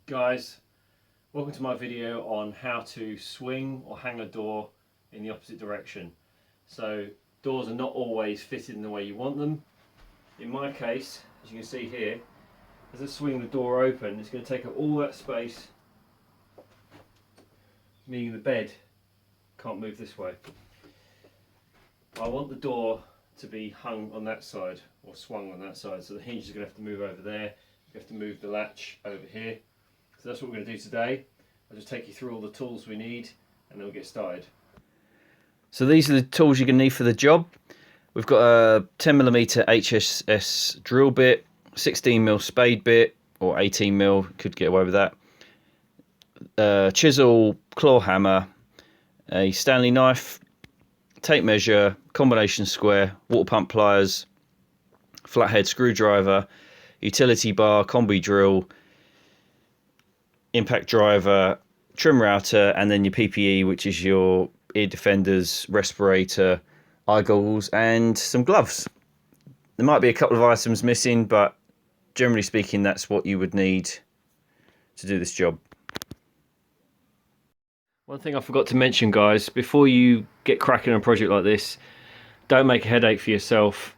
Guys, welcome to my video on how to swing or hang a door in the opposite direction. So doors are not always fitted in the way you want them. In my case, as you can see here, as I swing the door open, it's going to take up all that space, meaning the bed can't move this way. I want the door to be hung on that side or swung on that side, so the hinge is going to have to move over there. You have to move the latch over here. So that's what we're going to do today. I'll just take you through all the tools we need and then we'll get started. So these are the tools you're going to need for the job. We've got a 10mm HSS drill bit, 16mm spade bit, or 18mm, could get away with that. Chisel, claw hammer, a Stanley knife, tape measure, combination square, water pump pliers, flathead screwdriver, utility bar, combi drill, impact driver, trim router, and then your PPE, which is your ear defenders, respirator, eye goggles, and some gloves. There might be a couple of items missing, but generally speaking, that's what you would need to do this job. One thing I forgot to mention, guys, before you get cracking on a project like this, don't make a headache for yourself.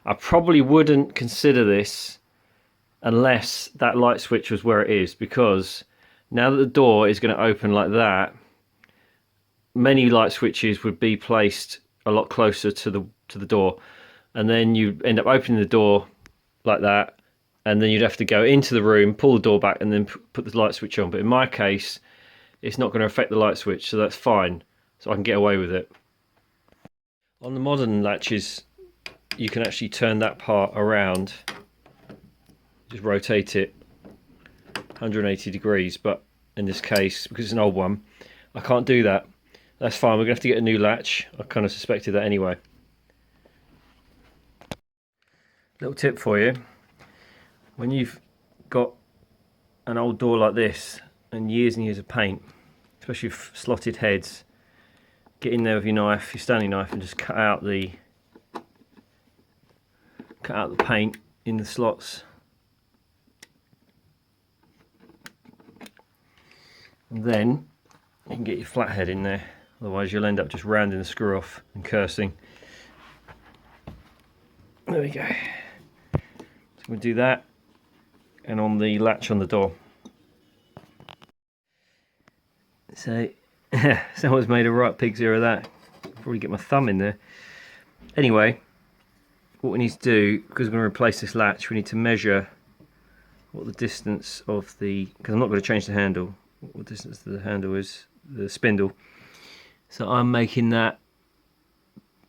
I probably wouldn't consider this unless that light switch was where it is, because now that the door is going to open like that, many light switches would be placed a lot closer to the door, and then you end up opening the door like that, and then you'd have to go into the room, pull the door back, and then put the light switch on. But in my case, it's not going to affect the light switch, so that's fine, so I can get away with it. On the modern latches, you can actually turn that part around, just rotate it 180 degrees, but in this case, because it's an old one, I can't do that. That's fine, we're going to have to get a new latch. I kind of suspected that anyway. Little tip for you: when you've got an old door like this and years of paint, especially with slotted heads, get in there with your knife, your Stanley knife, and just cut out the paint in the slots. And then you can get your flathead in there, otherwise you'll end up just rounding the screw off and cursing. There we go. So we'll do that, and on the latch on the door. So someone's made a right pig's ear of that. I'll probably get my thumb in there. Anyway, what we need to do, because we're going to replace this latch, we need to measure what the distance of the, because I'm not going to change the handle, what distance the handle is, the spindle. So I'm making that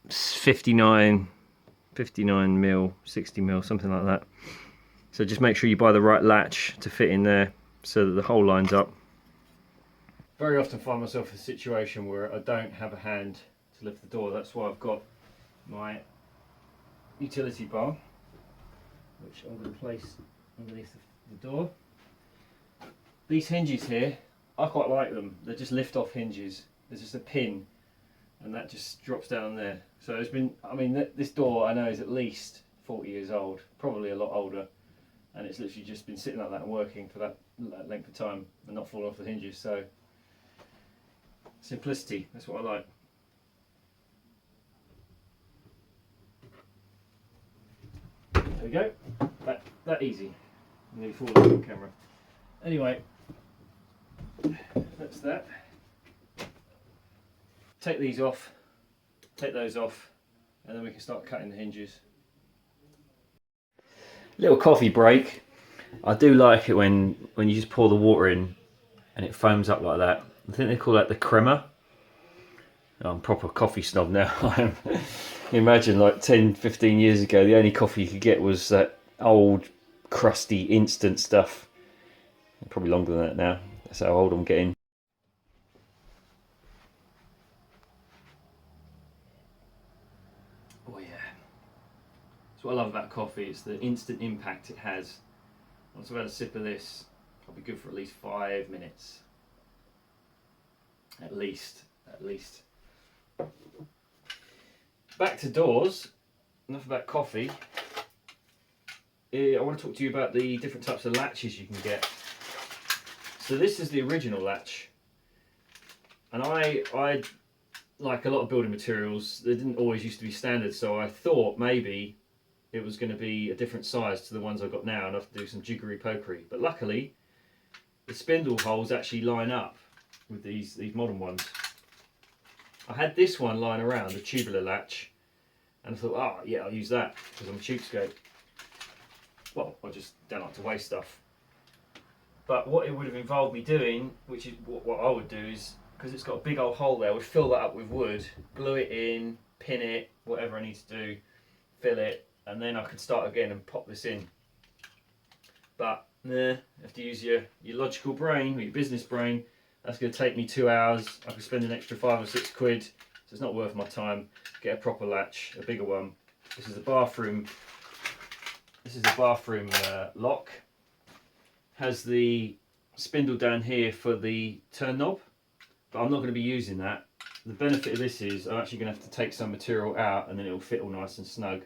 59 mil, 60 mil, something like that. So just make sure you buy the right latch to fit in there so that the hole lines up. Very often find myself in a situation where I don't have a hand to lift the door. That's why I've got my utility bar, which I'm going to place underneath the door. These hinges here, I quite like them. They're just lift off hinges. There's just a pin and that just drops down there. So it's been, I mean, this door I know is at least 40 years old, probably a lot older, and it's literally just been sitting like that and working for that length of time and not falling off the hinges. So simplicity, that's what I like. There we go, that easy. I'm nearly falling off the camera. Anyway, that's that. Take these off, take those off, and then we can start cutting the hinges. Little coffee break. I do like it when you just pour the water in and it foams up like that. I think they call that the crema. Oh, I'm a proper coffee snob now. Imagine like 10-15 years ago, the only coffee you could get was that old crusty instant stuff. Probably longer than that now. That's how old I'm getting. Oh yeah. That's what I love about coffee. It's the instant impact it has. Once I've had a sip of this, I'll be good for at least 5 minutes. At least. Back to doors. Enough about coffee. I want to talk to you about the different types of latches you can get. So this is the original latch, and I like a lot of building materials, they didn't always used to be standard, so I thought maybe it was going to be a different size to the ones I've got now and I have to do some jiggery pokery. But luckily, the spindle holes actually line up with these modern ones. I had this one lying around, the tubular latch, and I thought, oh yeah, I'll use that because I'm a cheapskate. Well, I just don't like to waste stuff. But what it would have involved me doing, which is what I would do, is because it's got a big old hole there, I would fill that up with wood, glue it in, pin it, whatever I need to do, fill it, and then I could start again and pop this in. But nah, you have to use your logical brain or your business brain. That's going to take me 2 hours. I could spend an extra 5 or 6 quid, so it's not worth my time. Get a proper latch, a bigger one. This is a bathroom. This is a bathroom lock. Has the spindle down here for the turn knob, but I'm not going to be using that. The benefit of this is I'm actually going to have to take some material out and then it will fit all nice and snug.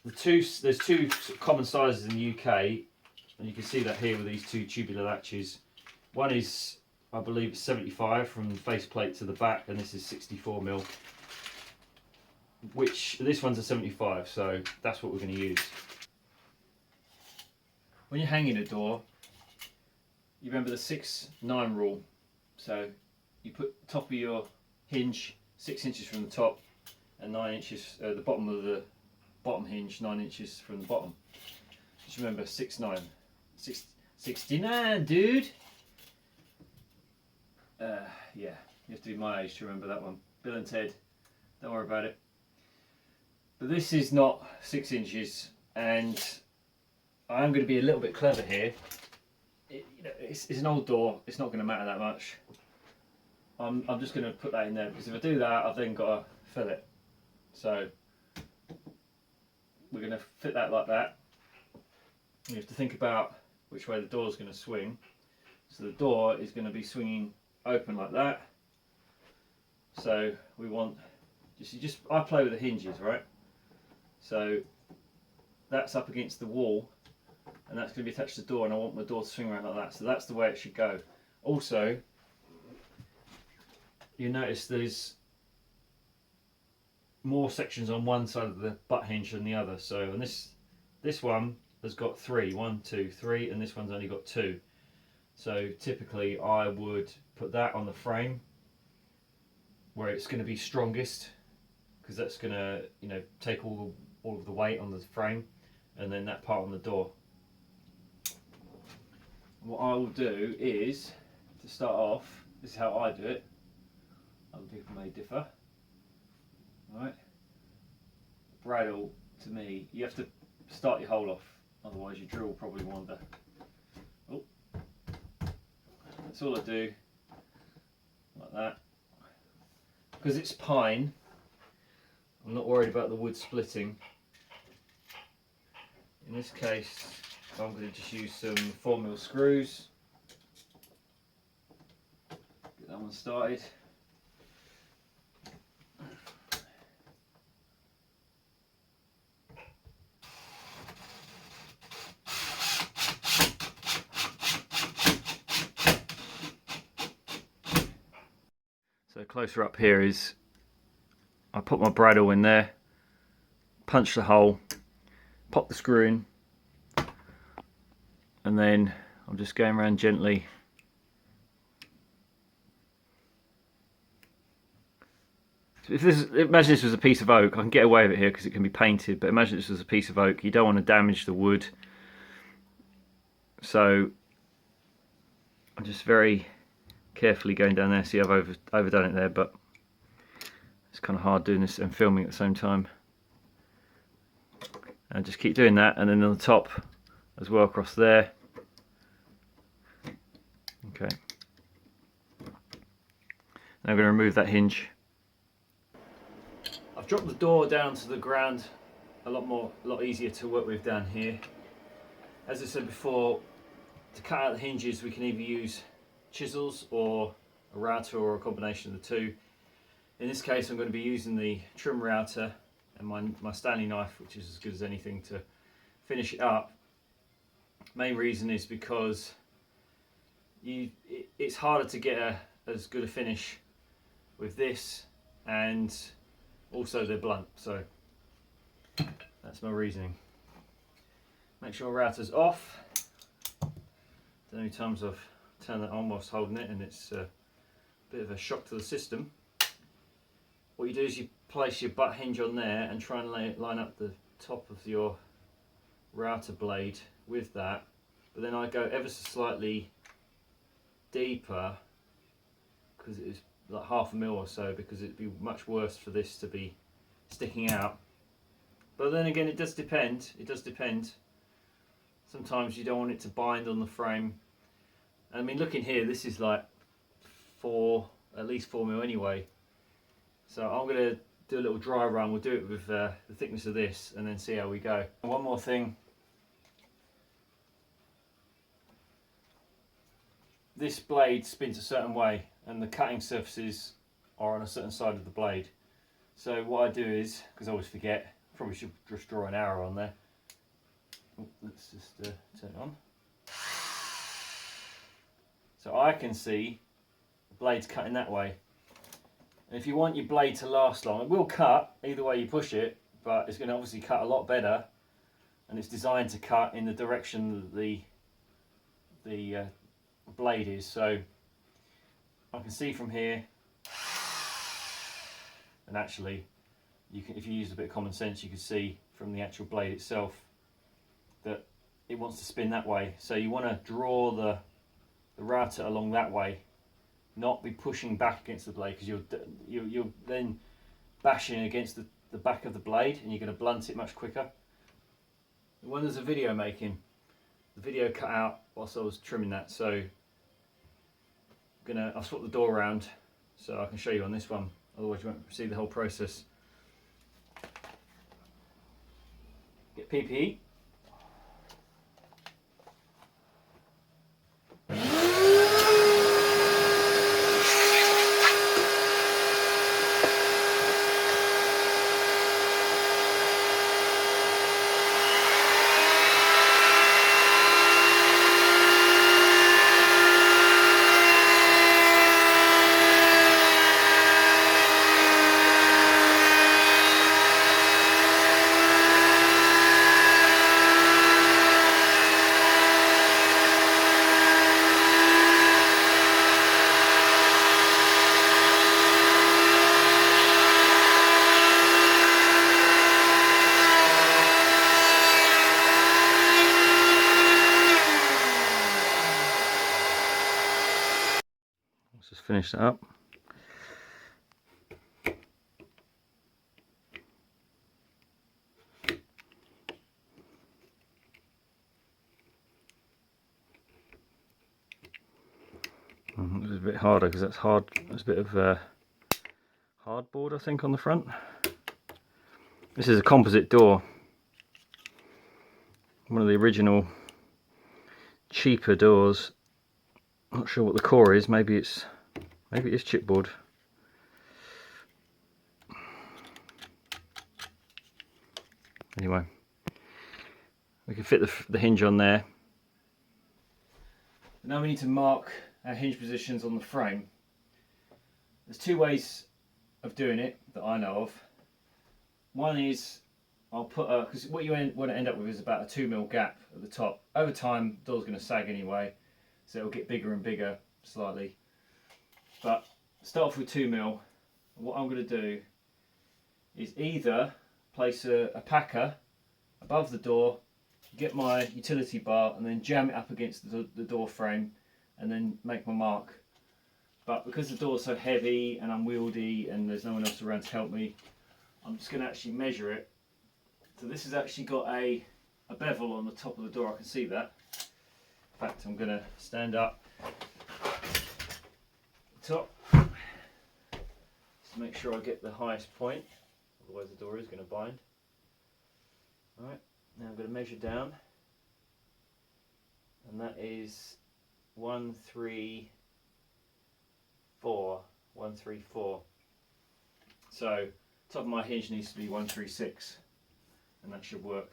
There's two common sizes in the UK, and you can see that here with these two tubular latches. One is, I believe, it's 75 from the faceplate to the back, and this is 64mm. Which this one's a 75, so that's what we're going to use. When you're hanging a door, you remember the 6-9 rule. So you put the top of your hinge 6 inches from the top, and 9 inches the bottom of the bottom hinge 9 inches from the bottom. Just remember 6-9. 69, dude. Yeah, you have to be my age to remember that one. Bill and Ted, don't worry about it. But this is not 6 inches, and I'm going to be a little bit clever here. It's an old door, it's not going to matter that much. I'm just going to put that in there, because if I do that, I've then got to fill it. So we're going to fit that like that. You have to think about which way the door is going to swing. So the door is going to be swinging open like that. So we want I play with the hinges, right? So that's up against the wall, and that's going to be attached to the door, and I want my door to swing around like that. So that's the way it should go. Also, you notice there's more sections on one side of the butt hinge than the other. So and this one has got 3, 1, 2, 3, and this one's only got 2. So typically I would put that on the frame where it's going to be strongest, because that's going to take all of the weight on the frame, and then that part on the door. What I will do is, to start off, this is how I do it. Other people may differ. Right? Bradle, to me, you have to start your hole off, otherwise your drill will probably wander. Oh, that's all I do, like that. Because it's pine, I'm not worried about the wood splitting. In this case, I'm going to just use some 4mm screws. Get that one started. So closer up here is, I put my bradle in there, punch the hole, pop the screw in, and then I'm just going around gently. So imagine this was a piece of oak. I can get away with it here because it can be painted, but imagine this was a piece of oak. You don't want to damage the wood. So I'm just very carefully going down there. See, I've overdone it there, but it's kind of hard doing this and filming at the same time. And just keep doing that, and then on the top as well, across there. Okay. Now I'm going to remove that hinge. I've dropped the door down to the ground, a lot easier to work with down here. As I said before, to cut out the hinges we can either use chisels or a router, or a combination of the two. In this case I'm going to be using the trim router and my Stanley knife, which is as good as anything to finish it up. Main reason is because it's harder to get as good a finish with this, and also they're blunt, so that's my reasoning. Make sure router's off. Don't know how many times I've turned that on whilst holding it, and it's a bit of a shock to the system. What you do is you place your butt hinge on there and try and line up the top of your router blade with that, but then I go ever so slightly deeper, because it's like 1/2 mil or so, because it'd be much worse for this to be sticking out. But then again, it does depend. Sometimes you don't want it to bind on the frame. I mean, looking here, this is like at least 4 mil anyway. So I'm going to do a little dry run. We'll do it with the thickness of this and then see how we go. And one more thing. This blade spins a certain way, and the cutting surfaces are on a certain side of the blade. So what I do is, because I always forget, probably should just draw an arrow on there. Oh, let's just turn it on. So I can see the blade's cutting that way. And if you want your blade to last long, it will cut either way you push it, but it's going to obviously cut a lot better, and it's designed to cut in the direction that the blade is. So I can see from here, and actually if you use a bit of common sense, you can see from the actual blade itself that it wants to spin that way. So you want to draw the router along that way, not be pushing back against the blade, because you're then bashing against the back of the blade, and you're going to blunt it much quicker. When there's a video making, the video cut out whilst I was trimming that, so I'll swap the door around so I can show you on this one, otherwise you won't see the whole process. Get PPE. Let's just finish that up. This is a bit harder because that's hard. There's a bit of hardboard, I think, on the front. This is a composite door. One of the original cheaper doors. Not sure what the core is. Maybe it is chipboard. Anyway, we can fit the hinge on there. Now we need to mark our hinge positions on the frame. There's two ways of doing it that I know of. One is I'll put because what you want to end up with is about a 2 mil gap at the top. Over time, the door's going to sag anyway, so it'll get bigger and bigger slightly. But start off with 2 mil. What I'm going to do is either place a packer above the door, get my utility bar, and then jam it up against the door frame, and then make my mark. But because the door's so heavy and unwieldy and there's no one else around to help me, I'm just going to actually measure it. So this has actually got a bevel on the top of the door, I can see that. In fact, I'm going to stand up top to make sure I get the highest point, otherwise the door is going to bind. Alright, now I'm going to measure down, and that is 134. So top of my hinge needs to be 136, and that should work.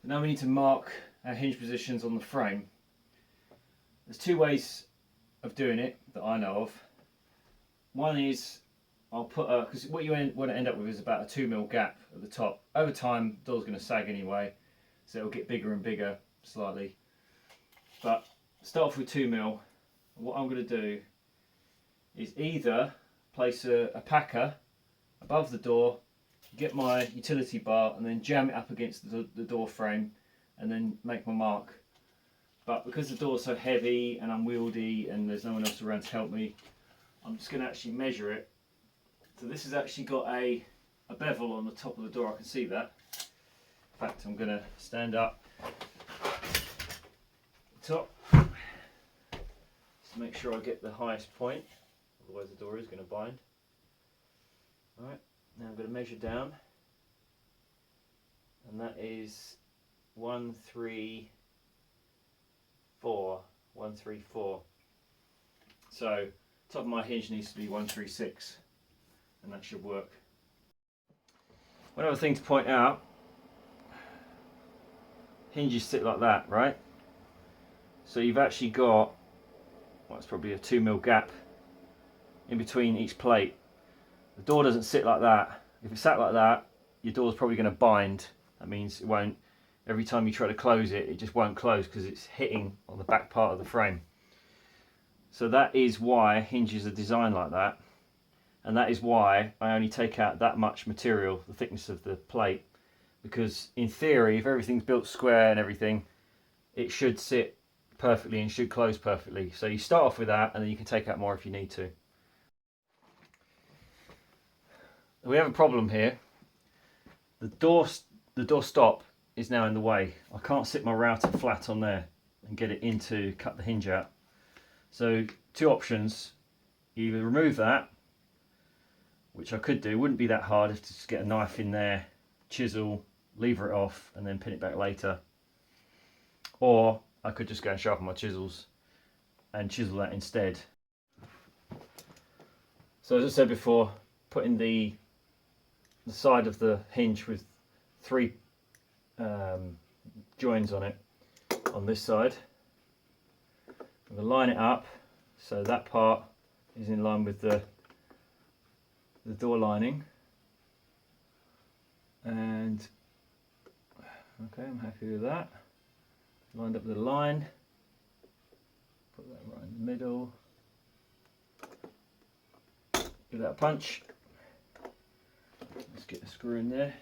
Now we need to mark our hinge positions on the frame. There's two ways of doing it that I know of. One is I'll put a, because what you want to end up with is about a 2mm gap at the top. Over time, the door's going to sag anyway, so it'll get bigger and bigger slightly. But start off with 2mm. What I'm going to do is either place a packer above the door, get my utility bar, and then jam it up against the door frame, and then make my mark. But because the door's so heavy and unwieldy and there's no one else around to help me, I'm just going to actually measure it. So this has actually got a bevel on the top of the door, I can see that. In fact, I'm going to stand up top to make sure I get the highest point, otherwise the door is going to bind. Alright, now I'm going to measure down, and that is 134. So top of my hinge needs to be 136, and that should work. One other thing to point out, hinges sit like that, right? So you've actually got, well, it's probably a 2mm gap in between each plate. The door doesn't sit like that. If it sat like that, your door's probably going to bind. That means it won't, every time you try to close it, it just won't close because it's hitting on the back part of the frame. So that is why hinges are designed like that, and that is why I only take out that much material, the thickness of the plate, because in theory, if everything's built square and everything, it should sit perfectly and should close perfectly. So you start off with that, and then you can take out more if you need to. We have a problem here. The door stop is now in the way. I can't sit my router flat on there and get it in to cut the hinge out. So two options: you either remove that, which I could do, wouldn't be that hard, if to just get a knife in there, chisel, lever it off, and then pin it back later. Or I could just go and sharpen my chisels and chisel that instead. So as I said before, putting the side of the hinge with 3 joins on it on this side. I'm going to line it up so that part is in line with the door lining, and okay, I'm happy with that. Lined up the line, put that right in the middle, give that a punch. Let's get a screw in there.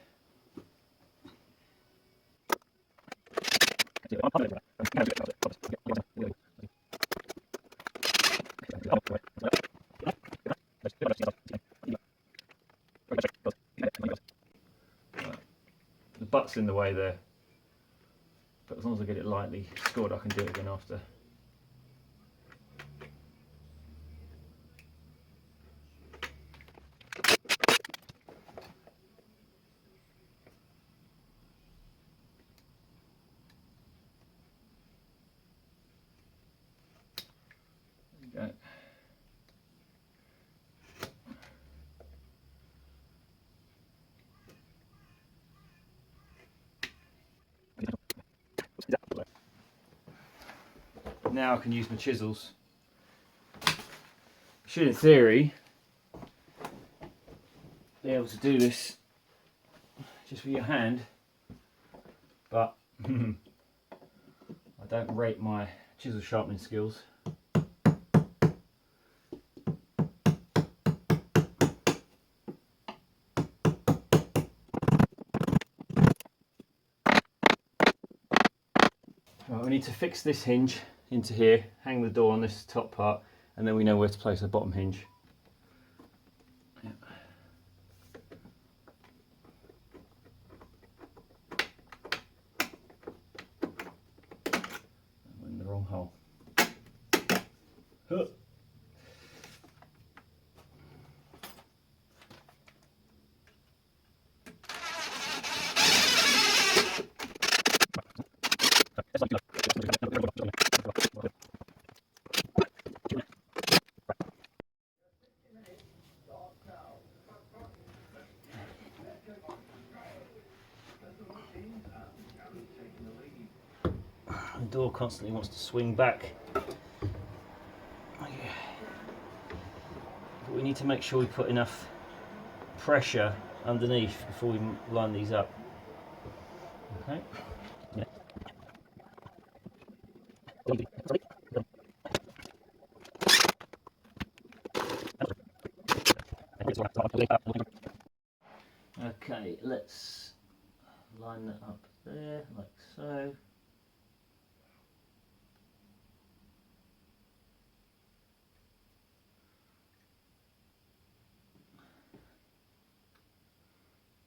The butt's in the way there, but as long as I get it lightly scored, I can do it again after. There you go. Now I can use my chisels. Should, in theory, be able to do this just with your hand, but I don't rate my chisel sharpening skills. Right, we need to fix this hinge into here, hang the door on this top part, and then we know where to place the bottom hinge. Yep. I'm in the wrong hole. Huh. door constantly wants to swing back. Oh, yeah. But we need to make sure we put enough pressure underneath before we line these up. Okay. Okay, let's line that up there, like so.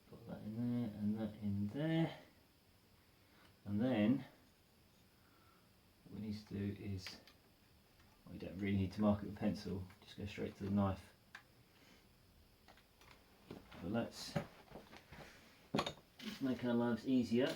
Put that in there and that in there. And then what we need to do is, we don't really need to mark it with a pencil, just go straight to the knife. But let's make our lives easier.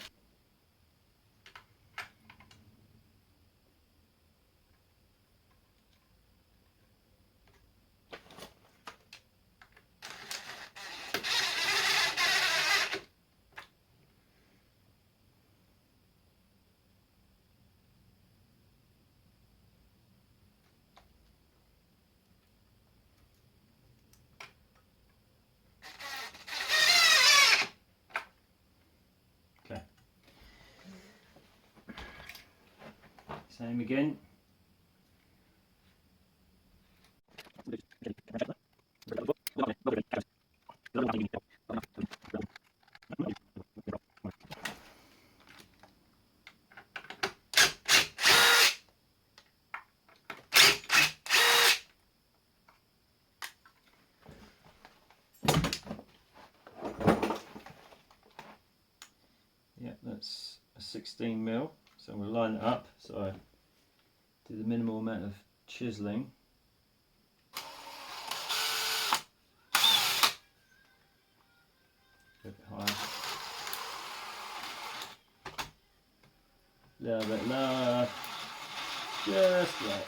Okay. Same again. Yeah, that's a 16mm, so I'm going to line it up. So I do the minimal amount of chiseling. A bit higher. A little bit lower. Just right.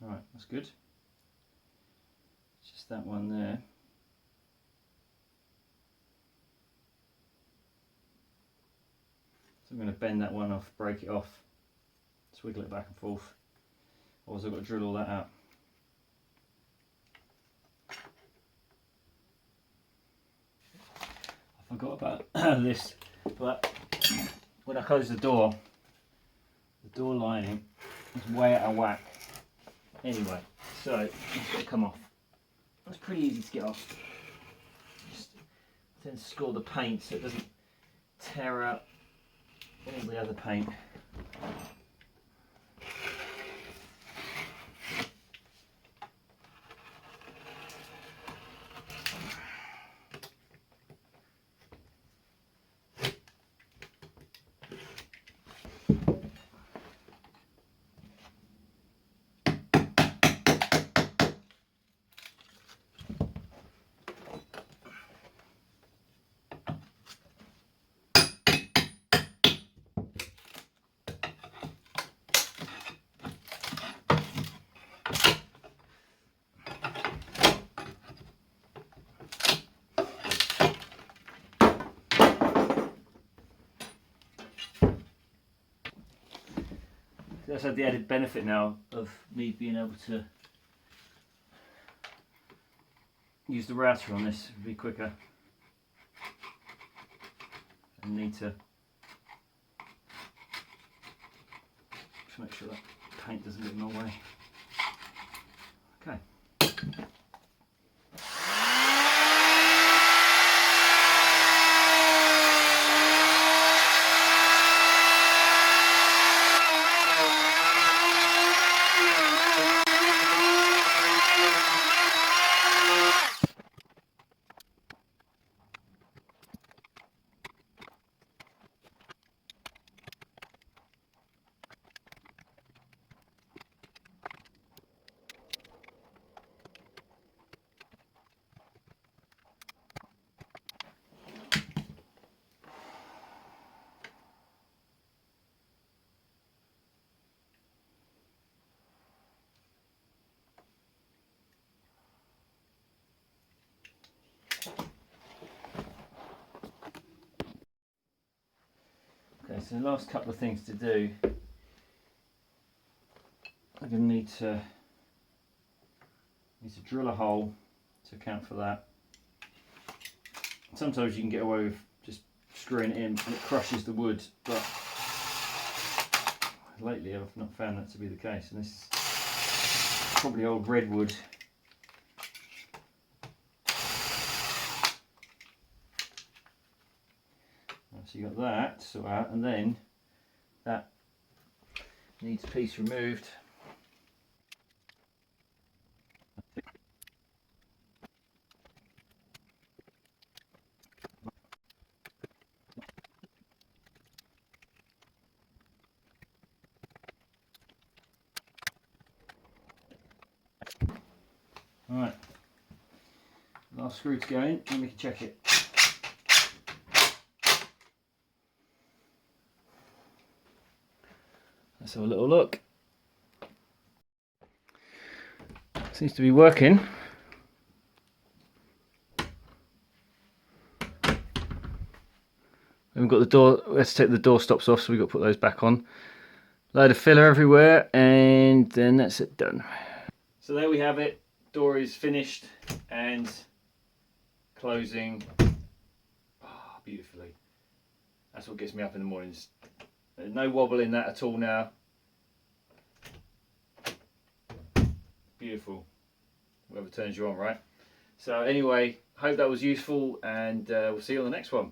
Alright, that's good. Just that one there. So I'm going to bend that one off, break it off, swiggle it back and forth. Otherwise I've got to drill all that out. I forgot about this, but when I close the door lining is way out of whack. Anyway, so it's going to come off. It's pretty easy to get off. Just tend to score the paint so it doesn't tear out all the other paint. That's had the added benefit now of me being able to use the router on this, it'll be quicker. I need to just make sure that paint doesn't get in my way. Okay. Right, so the last couple of things to do. I'm going to need to drill a hole to account for that. Sometimes you can get away with just screwing it in and it crushes the wood, but lately I've not found that to be the case, and this is probably old redwood. So you got that to sort out, and then that needs a piece removed. Right, last screw to go in, and we can check it. Let's have a little look. Seems to be working. We've got the door, let's take the door stops off, so we've got to put those back on. Load of filler everywhere, and then that's it done. So there we have it. Door is finished and closing beautifully. That's what gets me up in the mornings. There's no wobble in that at all now. Beautiful. Whatever turns you on, right? So anyway, hope that was useful, and we'll see you on the next one.